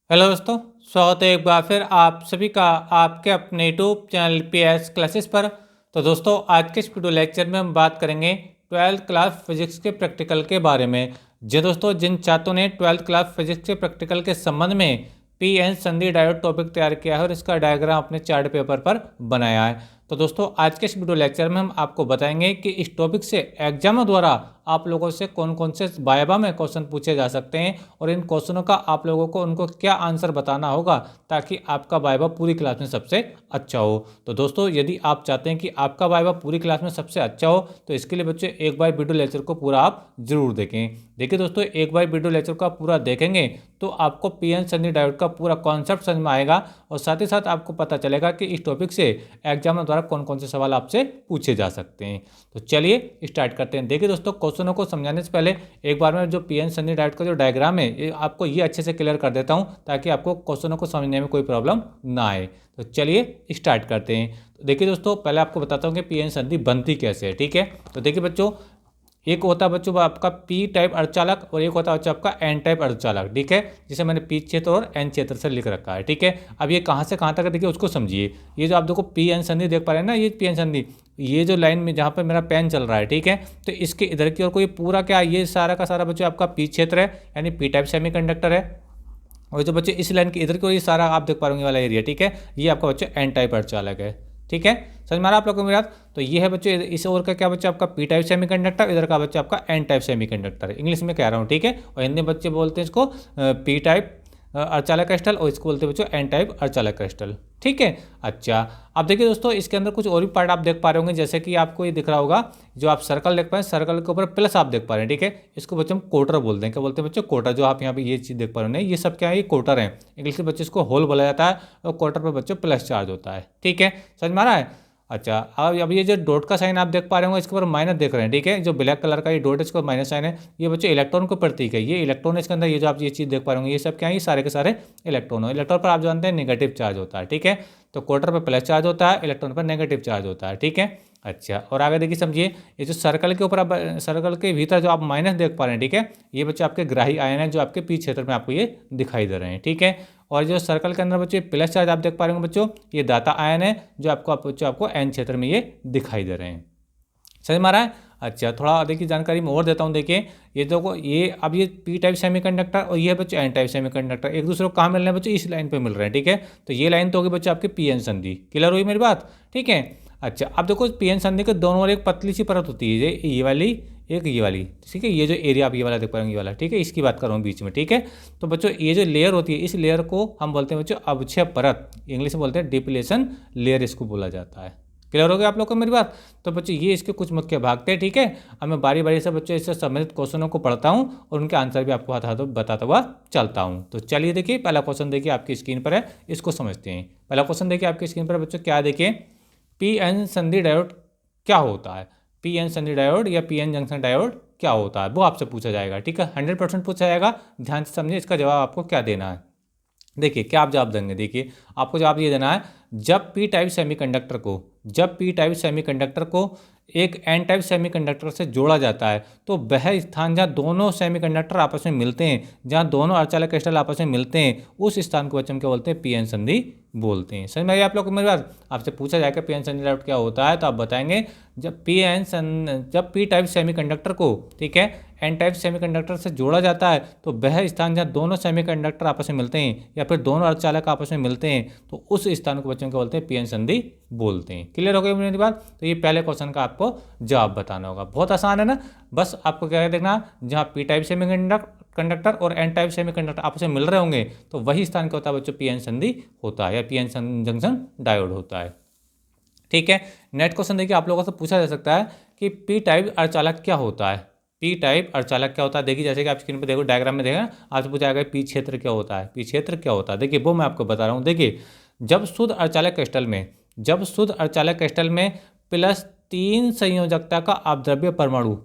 Hello दोस्तों, स्वागत है एक बार फिर आप सभी का आपके अपने यूट्यूब चैनल पीएस क्लासेस पर। तो दोस्तों, आज के इस वीडियो लेक्चर में हम बात करेंगे 12th क्लास फिजिक्स के प्रैक्टिकल के बारे में। जी दोस्तों, जिन छात्रों ने 12th क्लास फिजिक्स के प्रैक्टिकल के संबंध में पी एन संधि डायोड टॉपिक तैयार किया है और इसका डायग्राम अपने चार्ट पेपर पर बनाया है। तो दोस्तों, आज के इस वीडियो लेक्चर में हम आपको बताएंगे कि इस टॉपिक से एग्जाम द्वारा आप लोगों से कौन कौन से वाइवा में क्वेश्चन पूछे जा सकते हैं और इन क्वेश्चनों का आप लोगों को उनको क्या आंसर बताना होगा ताकि आपका वाइवा पूरी क्लास में सबसे अच्छा हो। तो दोस्तों, यदि आप चाहते हैं कि आपका वाइवा पूरी क्लास में सबसे अच्छा हो तो इसके लिए बच्चे एक बार वीडियो लेक्चर को पूरा आप जरूर देखें। देखिए दोस्तों, एक बार वीडियो लेक्चर का पूरा देखेंगे तो आपको पीएन संधि डायोड का पूरा कॉन्सेप्ट समझ में आएगा और साथ ही साथ आपको पता चलेगा कि इस टॉपिक से एग्जाम द्वारा कौन कौन से सवाल आपसे पूछे जा सकते हैं। तो चलिए स्टार्ट करते हैं। देखिए दोस्तों, क्वेश्चनों को समझाने से पहले एक बार मैं जो पीएन संधि डायोड का जो डायग्राम है ये आपको ये अच्छे से क्लियर कर देता हूं ताकि आपको क्वेश्चनों को समझने में कोई प्रॉब्लम ना आए। तो चलिए स्टार्ट करते हैं। तो देखिए दोस्तों, पहले आपको बताता हूं कि पीएन संधि बनती कैसे है। ठीक है, तो देखिए बच्चों, एक होता है बच्चों आपका पी टाइप अर्धचालक और एक होता है बच्चों आपका एन टाइप अर्धचालक। ठीक है, जिसे मैंने पी क्षेत्र और एन क्षेत्र से लिख रखा है। ठीक है, अब ये कहाँ से कहाँ तक है देखिए उसको समझिए। ये जो आप देखो पी एन संधि देख पा रहे हैं ना, ये पी एन संधि, ये जो लाइन में जहाँ पर मेरा पेन चल रहा है, ठीक है, तो इसके इधर की ओर कोई पूरा क्या, ये सारा का सारा बच्चों आपका पी क्षेत्र है यानी पी टाइप सेमीकंडक्टर है। और जो बच्चे इस लाइन के इधर की ओर ये सारा आप देख पा रहे वाला एरिया, ठीक है, ये आपका बच्चों एन टाइप अर्धचालक है। ठीक है, समझ में आ रहा आप लोगों को मेरी बात। तो ये है बच्चों इस ओर का क्या बच्चा आपका पी टाइप सेमीकंडक्टर, इधर का बच्चा आपका एन टाइप सेमीकंडक्टर। इंग्लिश में कह रहा हूँ, ठीक है, और हिंदी में बच्चे बोलते हैं इसको पी टाइप अर्धचालक क्रिस्टल और इसको बोलते हैं बच्चों एन टाइप अर्धचालक क्रिस्टल। ठीक है, अच्छा, अब देखिए दोस्तों, इसके अंदर कुछ और भी पार्ट आप देख पा रहे होंगे, जैसे कि आपको ये दिख रहा होगा, जो आप सर्कल देख पा रहे हैं, सर्कल के ऊपर प्लस आप देख पा रहे हैं। ठीक है, इसको बच्चे हम कोटर बोलते हैं। क्या बोलते हैं बच्चों? कोटर। जो आप यहाँ पे ये चीज़ देख पा रहे हैं, ये सब क्या है, ये कोटर है। इंग्लिश में बच्चे इसको होल बोला जाता है और कोटर पर बच्चों प्लस चार्ज होता है। ठीक है, समझ में आ रहा है। अच्छा, अब ये जो डॉट का साइन आप देख पा रहे होंगे, इसके ऊपर माइनस देख रहे हैं। ठीक है, जो ब्लैक कलर का ये डॉट है इसको माइनस साइन है, ये बच्चों इलेक्ट्रॉन को प्रतीक है। ये इलेक्ट्रॉन है इसके अंदर, ये जो आप ये चीज़ देख पा रहे होंगे, ये सब क्या है, ये सारे के सारे इलेक्ट्रॉन है। इलेक्ट्रॉन पर आप जानते हैं नेगेटिव चार्ज होता है। ठीक है, तो क्वार्टर पर प्लस चार्ज होता है, इलेक्ट्रॉन पर नेगेटिव चार्ज होता है। ठीक है, अच्छा, और आगे देखिए समझिए, ये जो सर्कल के ऊपर आप सर्कल के भीतर जो आप माइनस देख पा रहे हैं, ठीक है, ये बच्चे आपके ग्राही आयन है जो आपके पी क्षेत्र में आपको ये दिखाई दे रहे हैं। ठीक है, और जो सर्कल के अंदर बच्चे प्लस चार्ज आप देख पा रहे होंगे बच्चों, ये दाता आयन है जो आपको एन क्षेत्र में ये दिखाई दे रहे हैं। समझ में आ रहा है। अच्छा, थोड़ा देखिए जानकारी मैं और देता हूँ। देखिए ये देखो, ये अब ये पी टाइप सेमीकंडक्टर और ये बच्चे एन टाइप सेमीकंडक्टर एक दूसरे को कहाँ मिल रहे हैं बच्चे? इस लाइन पे मिल रहे हैं। ठीक है, तो ये लाइन तो होगी बच्चे आपके पी एन संधि। क्लियर हुई मेरी बात? ठीक है, अच्छा, अब देखो पी एन संधि के दोनों ओर एक पतली सी परत होती है, ये वाली एक ये वाली। ठीक है, ये जो एरिया आप ये वाला देख पाएंगे, ये वाला, ठीक है, इसकी बात कर रहा हूँ बीच में। ठीक है, तो बच्चों ये जो लेयर होती है, इस लेयर को हम बोलते हैं बच्चों अवक्षय परत, इंग्लिश में बोलते हैं डिप्लेशन लेयर, इसको बोला जाता है। क्लियर हो गया आप लोग को मेरी बात? तो बच्चों ये इसके कुछ मुख्य भाग थे। ठीक है, अब मैं बारी बारी से बच्चों इससे संबंधित क्वेश्चनों को पढ़ता हूँ और उनके आंसर भी आपको बताता हुआ चलता हूँ। तो चलिए देखिए, पहला क्वेश्चन देखिए आपकी स्क्रीन पर है, इसको समझते हैं। पहला क्वेश्चन देखिए आपकी स्क्रीन पर बच्चों, क्या देखिए, पी एन संधि डायोड क्या होता है? पी एन संधि डायोड या पी एन जंक्शन डायोड क्या होता है, वो आपसे पूछा जाएगा। ठीक है, 100% पूछा जाएगा। ध्यान से समझिए, इसका जवाब आपको क्या देना है। देखिए क्या आप जवाब देंगे, देखिए आपको जवाब ये देना है, जब पी टाइप सेमीकंडक्टर को एक एन टाइप सेमीकंडक्टर से जोड़ा जाता है तो वह स्थान जहाँ दोनों सेमीकंडक्टर आपस में मिलते हैं, जहाँ दोनों अर्धचालक क्रिस्टल आपस में मिलते हैं, उस स्थान को बच्चे हम क्या बोलते हैं? पी एन संधि बोलते हैं। समझ में आई आप लोग को मेरी बात? आपसे पूछा जाएगा पी एन संधि डायोड क्या होता है, तो आप बताएंगे जब पी टाइप सेमीकंडक्टर को, ठीक है, एन टाइप सेमीकंडक्टर से जोड़ा जाता है तो वह स्थान जहाँ दोनों सेमीकंडक्टर आपस में मिलते हैं या फिर दोनों अर्धचालक आपस में मिलते हैं, तो उस स्थान को बच्चों को बोलते हैं पी एन संधि बोलते हैं। क्लियर हो गई मेरी बात? तो ये पहले क्वेश्चन का आपको जवाब बताना होगा। बहुत आसान है ना, बस आपको क्या देखना, जहाँ पी टाइप सेमीकंडक्टर और एन टाइप सेमीकंडक्टर आपस में मिल रहे होंगे तो वही स्थान क्या होता है बच्चों? पी एन संधि होता है या पी एन जंक्शन डायोड होता है। ठीक है, नेक्स्ट क्वेश्चन देखिए, आप लोगों से पूछा जा सकता है कि पी टाइप अर्धचालक क्या होता है? पी टाइप अर्धचालक क्या होता है? देखिए जैसे कि आप स्क्रीन पर देखो, डायग्राम में देखा, आपसे पूछा जाएगा पी क्षेत्र क्या होता है, पी क्षेत्र क्या होता है। देखिए वो मैं आपको बता रहा हूँ। देखिए, जब शुद्ध अर्धचालक क्रिस्टल में +3 संयोजकता का अपद्रव्य परमाणु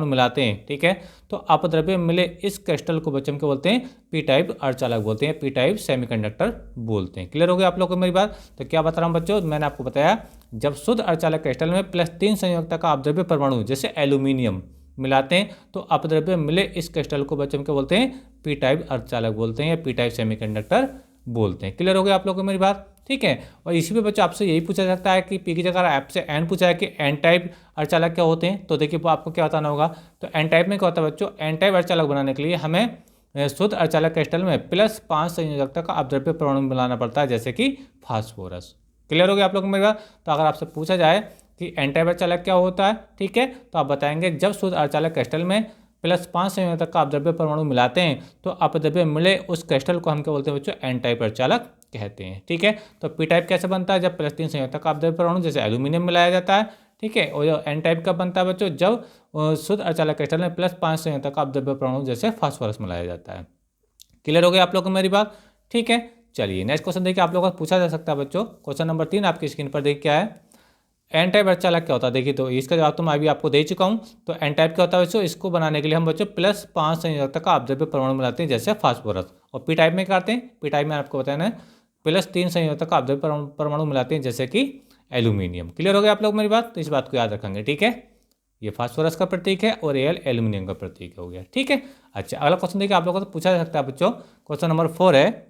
मिलाते हैं, ठीक है, तो अपद्रव्य मिले इस क्रिस्टल को बच्चे क्या बोलते हैं? पी टाइप अर्धचालक बोलते हैं, पी टाइप सेमीकंडक्टर बोलते हैं। क्लियर हो गया आप लोगों को मेरी बात? तो क्या बता रहा हूँ बच्चों, मैंने आपको बताया, जब शुद्ध अर्धचालक क्रिस्टल में +3 संयोजकता का अपद्रव्य परमाणु, जैसे एल्यूमिनियम, मिलाते हैं तो अपद्रव्य मिले इस क्रिस्टल को बच्चों क्या बोलते हैं, पी टाइप अर्धचालक बोलते हैं या पी टाइप सेमीकंडक्टर बोलते हैं। क्लियर हो गया आप लोगों को मेरी बात, ठीक है। और इसी पे बच्चों आपसे यही पूछा जाता है कि पी की जगह आपसे एन पूछा है कि एन टाइप अर्धचालक क्या होते हैं, तो देखिए वो आपको क्या बताना होगा। तो एन टाइप में क्या होता है बच्चों, एन टाइप अर्धचालक बनाने के लिए हमें शुद्ध अर्धचालक क्रिस्टल में +5 संयोजकता का अपद्रव्य परमाणु मिलाना पड़ता है, जैसे कि फास्फोरस। क्लियर हो गया आप लोगों को मेरी बात। तो अगर आपसे पूछा जाए कि एन टाइप अर्धचालक क्या होता है, ठीक है, तो आप बताएंगे जब शुद्ध अर्धचालक क्रिस्टल में +5 संयोजकता का अपद्रव्य परमाणु मिलाते हैं तो अपद्रव्य मिले उस क्रिस्टल को हम क्या बोलते हैं बच्चों, एन टाइप अर्धचालक कहते हैं, ठीक है। तो पी टाइप कैसे बनता है, जब +3 संयोजकता का अपद्रव्य परमाणु जैसे एल्यूमिनियम मिलाया जाता है, ठीक है। और एन टाइप का बनता है बच्चों, जब शुद्ध अर्धचालक क्रिस्टल में +5 संयोजकता का अपद्रव्य परमाणु जैसे फास्फोरस मिलाया जाता है। क्लियर हो गया आप लोगों को मेरी बात, ठीक है। चलिए नेक्स्ट क्वेश्चन देखिए, आप लोगों को पूछा जा सकता है बच्चों, क्वेश्चन नंबर 3 आपकी स्क्रीन पर देखिए क्या है। एन टाइप अर्धचालक क्या होता है, देखिए तो इसका जवाब तो मैं अभी आपको दे चुका हूँ। तो एन टाइप क्या होता है बच्चों, इसको बनाने के लिए हम बच्चों +5 संयोजकता का अपद्रव्य परमाणु मिलाते हैं जैसे फास्फोरस। और पी टाइप में करते हैं, पी टाइप में आपको बताना है +3 संयोजकता का अपद्रव्य परमाणु मिलाते हैं जैसे कि एल्यूमिनियम। क्लियर हो गया आप लोग मेरी बात, तो इस बात को याद रखेंगे, ठीक है। ये फास्फोरस का प्रतीक है और एल एल्यूमिनियम का प्रतीक हो गया, ठीक है। अच्छा अगला क्वेश्चन देखिए, आप लोगों को पूछा जा सकता है बच्चों, क्वेश्चन नंबर 4 है,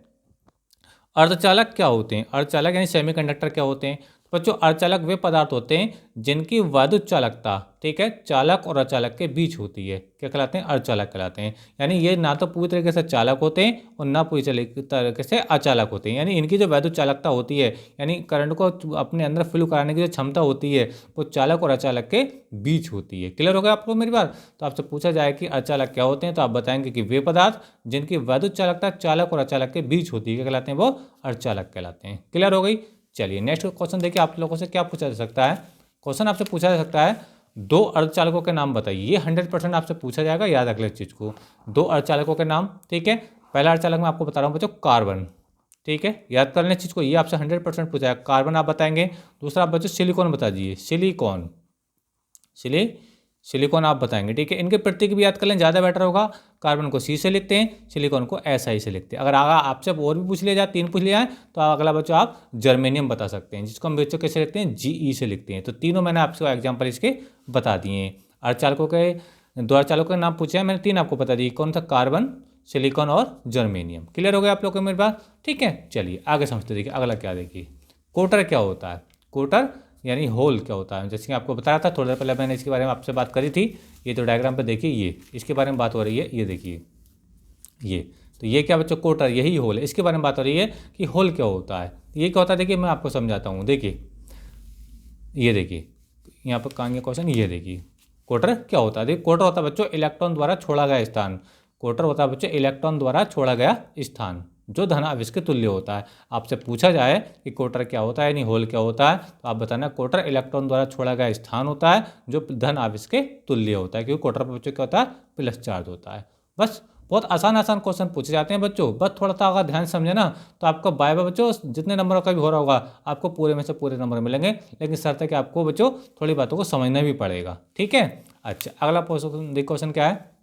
अर्धचालक क्या होते हैं। अर्धचालक यानी सेमीकंडक्टर क्या होते हैं। तो बच्चों अर्धचालक वे पदार्थ होते हैं जिनकी वैद्युत चालकता, ठीक है, चालक और अचालक के बीच होती है, क्या कहलाते हैं, अर्धचालक कहलाते हैं। यानी ये ना तो पूरी तरीके से चालक होते हैं और ना पूरी तरीके से अचालक होते हैं। यानी इनकी जो वैद्युत चालकता होती है, यानी करंट को अपने अंदर फ्लो कराने की जो क्षमता होती है, वो चालक और अचालक के बीच होती है। क्लियर हो गया आपको मेरी बात। तो आपसे पूछा जाए कि अर्धचालक क्या होते हैं, तो आप बताएंगे कि वे पदार्थ जिनकी वैद्युत चालकता चालक और अचालक के बीच होती है, क्या कहलाते हैं, वो अर्धचालक कहलाते हैं। क्लियर हो गई। चलिए नेक्स्ट क्वेश्चन देखिए, आप लोगों से क्या पूछा जा सकता है। क्वेश्चन आपसे पूछा जा सकता है 2 अर्धचालकों के नाम बताइए। ये 100% आपसे पूछा जाएगा, याद रख ले इस चीज़ को। 2 अर्धचालकों के नाम, ठीक है। पहला अर्धचालक मैं आपको बता रहा हूँ बच्चों, कार्बन, ठीक है, याद कर लें चीज़ को, ये आपसे 100% पूछा है। कार्बन आप बताएंगे। दूसरा आप बच्चों सिलिकॉन बता दीजिए, सिलिकॉन, सिलिकॉन आप बताएंगे, ठीक है। इनके प्रतीक भी याद कर लें, ज़्यादा बेटर होगा। कार्बन को सी से लिखते हैं, सिलिकॉन को SI से लिखते हैं। अगर आगे आपसे और भी पूछ लिया जाए, 3 पूछ लिया है, तो अगला बच्चों आप जर्मेनियम बता सकते हैं, जिसको हम बच्चों कैसे लिखते हैं, GE से लिखते हैं। तो तीनों मैंने आपको एग्जाम्पल इसके बता दिए हैं। अर्धचालकों के 2 अर्धचालकों के नाम पूछे हैं मैंने, 3 आपको बता दिए, कौन सा, कार्बन, सिलिकॉन और जर्मेनियम। क्लियर हो गया आप लोग को मेरी बात, ठीक है। चलिए आगे समझते देखिए, अगला क्या देखिए, कोटर क्या होता है। कोटर यानी होल क्या होता है, जैसे कि आपको बताया था थोड़ी देर पहले, मैंने इसके बारे में आपसे बात करी थी। ये तो डायग्राम पे देखिए, ये इसके बारे में बात हो रही है, ये देखिए ये, तो ये क्या बच्चों, कोटर, यही होल है, इसके बारे में बात हो रही है कि होल क्या होता है। ये क्या होता है, देखिए मैं आपको समझाता हूँ। देखिए ये देखिए यहाँ पर कहाँ क्वेश्चन, ये देखिए कोटर क्या होता है। देखिए कोटर होता है बच्चों इलेक्ट्रॉन द्वारा छोड़ा गया स्थान। कोटर होता है बच्चों इलेक्ट्रॉन द्वारा छोड़ा गया स्थान, जो धन आवेश के तुल्य होता है। आपसे पूछा जाए कि कोटर क्या होता है यानी होल क्या होता है, तो आप बताना कोटर इलेक्ट्रॉन द्वारा छोड़ा गया स्थान होता है जो धन आवेश के तुल्य होता है, क्योंकि कोटर पर बच्चों क्या होता है, प्लस चार्ज होता है। बस बहुत आसान क्वेश्चन पूछे जाते हैं बच्चों, बस थोड़ा सा अगर ध्यान समझे ना, तो आपको बाय बाय बच्चों जितने नंबरों का भी हो रहा होगा, आपको पूरे में से पूरे नंबर मिलेंगे। लेकिन शर्त है कि आपको बच्चों थोड़ी बातों को समझना भी पड़ेगा, ठीक है। अच्छा अगला क्वेश्चन क्या है,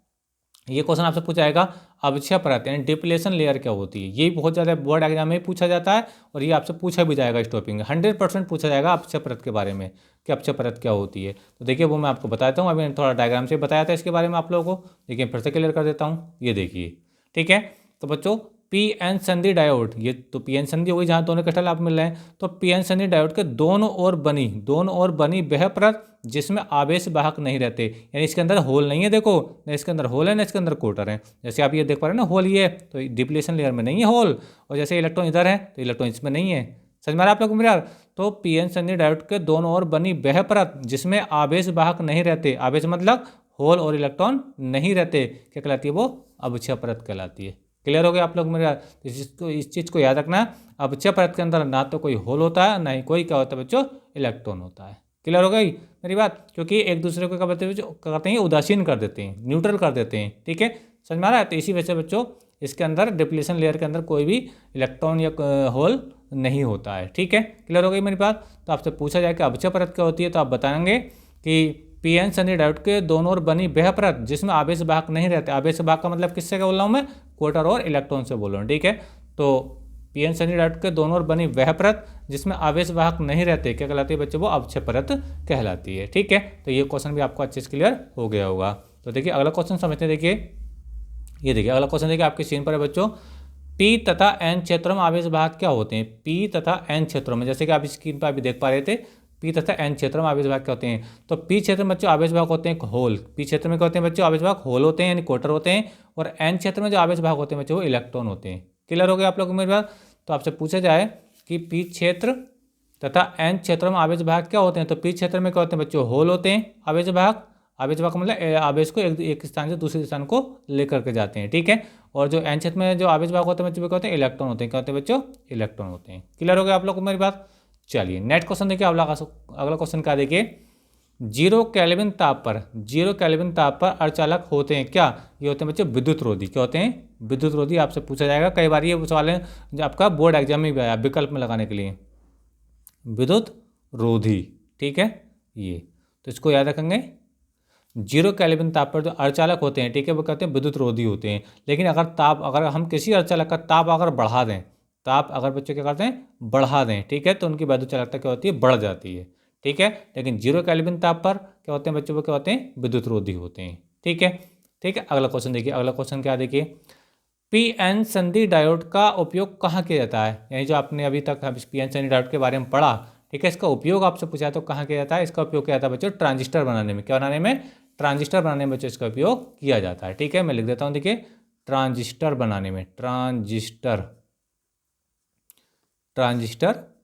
ये क्वेश्चन आपसे पूछा जाएगा अवक्षय परत यानी डिप्लेशन लेयर क्या होती है। ये बहुत ज़्यादा बोर्ड एग्जाम में पूछा जाता है और ये आपसे पूछा भी जाएगा, इस टॉपिक में 100% पूछा जाएगा अवक्षय परत के बारे में कि अवक्षय परत क्या होती है। तो देखिए वो मैं आपको बताता हूँ, अभी थोड़ा डायग्राम से बताया था इसके बारे में आप लोगों को, देखिए फिर से क्लियर कर देता हूँ। ये देखिए, ठीक है। तो बच्चों PN संधि डायोड, ये तो PN संधि हो गई जहाँ दोनों क्रिस्टल आप मिल रहे हैं। तो PN संधि डायोड के दोनों ओर बनी वह परत जिसमें आवेश वाहक नहीं रहते, यानी इसके अंदर होल नहीं है। देखो ना इसके अंदर होल है ना इसके अंदर कोटर है, जैसे आप ये देख पा रहे हैं ना, होल ये है तो डिप्लेशन लेयर में नहीं है होल, और जैसे इलेक्ट्रॉन इधर है तो इलेक्ट्रॉन इसमें नहीं है। समझ में आ रहा है आप लोग मेरे यार। तो PN संधि डायोड के दोनों ओर बनी वह परत जिसमें आवेश वाहक नहीं रहते, आवेश मतलब होल और इलेक्ट्रॉन नहीं रहते, क्या कहलाती है, वो अवक्षय परत कहलाती है। क्लियर हो गया आप लोग मेरे यार। इस चीज़ को याद रखना, अवक्षय परत के अंदर ना तो कोई होल होता है ना ही कोई क्या होता है बच्चों, इलेक्ट्रॉन होता है। क्लियर हो गई मेरी बात, क्योंकि एक दूसरे को क्या करते हैं, उदासीन कर देते हैं, न्यूट्रल कर देते हैं, ठीक है, समझ में आ रहा है। तो इसी वजह से बच्चों इसके अंदर डिप्लेशन लेयर के अंदर कोई भी इलेक्ट्रॉन या होल नहीं होता है, ठीक है। क्लियर हो गई मेरी बात। तो आपसे पूछा जाए कि अवक्षय परत क्या होती है, तो आप बताएंगे कि PN संधि डायोड के दोनों ओर बनी वह परत जिसमें आवेश वाहक नहीं रहते। आवेश वाहक का मतलब किससे क्या बोल रहा हूँ मैं, कोटर और इलेक्ट्रॉन से बोल रहा हूँ, ठीक है। तो PN संधि डायोड के दोनों ओर बनी वह परत जिसमें आवेश वाहक नहीं रहते, क्या कहलाती है बच्चों, वो अवक्षय परत कहलाती है, ठीक है। तो ये क्वेश्चन भी आपको अच्छे से क्लियर हो गया होगा। तो देखिए अगला क्वेश्चन समझते हैं। देखिए ये देखिए अगला क्वेश्चन देखिए आपके स्क्रीन पर है बच्चों, पी तथा एन क्षेत्रों में आवेश भाग क्या होते हैं। पी तथा एन क्षेत्रों में, जैसे कि आप स्क्रीन पर अभी देख पा रहे थे, पी तथा एन क्षेत्रों में आवेश भाग क्या होते हैं। तो पी क्षेत्र में बच्चों आवेश भाग होते हैं होल। पी क्षेत्र में क्या होते हैं बच्चों, आवेश भाग होल होते हैं यानी क्वार्टर होते हैं। और एन क्षेत्र में जो आवेश भाग होते हैं बच्चों वो इलेक्ट्रॉन होते हैं। क्लियर हो गया आप लोग को मेरी बात। तो आपसे पूछा जाए कि पी क्षेत्र तथा एन क्षेत्रों में आवेश भाग क्या होते हैं, तो पी क्षेत्र में क्या होते हैं बच्चों, होल होते हैं आवेश भाग। आवेश भाग मतलब आवेश को एक स्थान से दूसरे स्थान को लेकर के जाते हैं, ठीक है। और जो एन क्षेत्र में जो आवेश भाग होते हैं बच्चों क्या होते हैं, इलेक्ट्रॉन होते हैं। क्या होते हैं बच्चों, इलेक्ट्रॉन होते हैं। क्लियर हो गया आप लोग को मेरी बात। चलिए नेक्स्ट क्वेश्चन देखिए, अगला क्वेश्चन क्या देखिए, 0 केल्विन ताप पर, 0 केल्विन ताप पर अर्धचालक होते हैं क्या। ये होते हैं बच्चों विद्युत रोधी। क्या होते हैं, विद्युत रोधी। आपसे पूछा जाएगा कई बार ये सवाल है जो आपका बोर्ड एग्जाम में भी आया विकल्प में लगाने के लिए, विद्युत रोधी, ठीक है। ये तो इसको याद रखेंगे, 0 केल्विन ताप पर जो अर्धचालक होते हैं, ठीक है, वो कहते हैं विद्युत रोधी होते हैं। लेकिन अगर हम किसी अर्धचालक का ताप अगर बढ़ा दें, ताप अगर बच्चों क्या करते हैं, बढ़ा दें, ठीक है, तो उनकी विद्युत चालकता क्या होती है, बढ़ जाती है, ठीक है। लेकिन 0 केल्विन ताप पर क्या होते हैं बच्चों, वो क्या होते हैं, विद्युत रोधी होते हैं, ठीक है। ठीक है, अगला क्वेश्चन देखिए, अगला क्वेश्चन क्या देखिए, पी एन संधि डायोड का उपयोग कहाँ किया जाता है। यानी जो आपने अभी तक पी एन संधि डायोड के बारे में पढ़ा, ठीक है, इसका उपयोग आपसे पूछा तो कहाँ किया जाता है। इसका उपयोग किया जाता है बच्चों ट्रांजिस्टर बनाने में। क्या बनाने में, ट्रांजिस्टर बनाने में बच्चों इसका उपयोग किया जाता है, ठीक है। मैं लिख देता हूँ, देखिए ट्रांजिस्टर बनाने में, ट्रांजिस्टर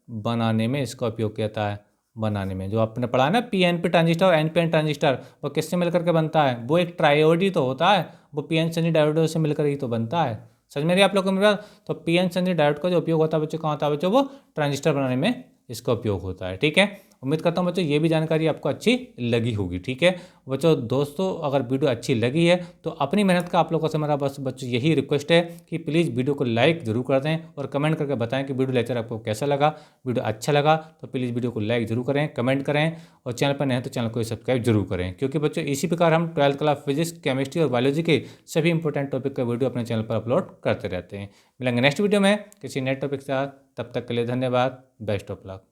बनाने में इसका उपयोग किया जाता है। बनाने में जो आपने पढ़ा है ना, पी एन पी ट्रांजिस्टर और एन पी एन ट्रांजिस्टर, वो किससे मिलकर के बनता है, वो एक ट्रायोड ही तो होता है, वो पी एन संधि डायोड से मिलकर ही तो बनता है। समझ में रही आप लोग को मेरा। तो पी एन संधि डायोड का जो उपयोग होता है बच्चों, कहाँ होता है बच्चों, वो ट्रांजिस्टर बनाने में इसका उपयोग होता है, ठीक है। उम्मीद करता हूँ बच्चों ये भी जानकारी आपको अच्छी लगी होगी, ठीक है। बच्चों दोस्तों अगर वीडियो अच्छी लगी है तो अपनी मेहनत का आप लोगों से मेरा बस बच्चों यही रिक्वेस्ट है कि प्लीज़ वीडियो को लाइक जरूर कर दें और कमेंट करके बताएं कि वीडियो लेक्चर आपको कैसा लगा। वीडियो अच्छा लगा तो प्लीज़ वीडियो को लाइक जरूर करें, कमेंट करें, और चैनल पर नए हैं तो चैनल को सब्सक्राइब जरूर करें, क्योंकि बच्चों इसी प्रकार हम 12th क्लास फिजिक्स, केमिस्ट्री और बायोलॉजी के सभी इंपॉर्टेंट टॉपिक का वीडियो अपने चैनल पर अपलोड करते रहते हैं। मिलेंगे नेक्स्ट वीडियो में किसी नए टॉपिक के साथ, तब तक के लिए धन्यवाद, बेस्ट ऑफ लक।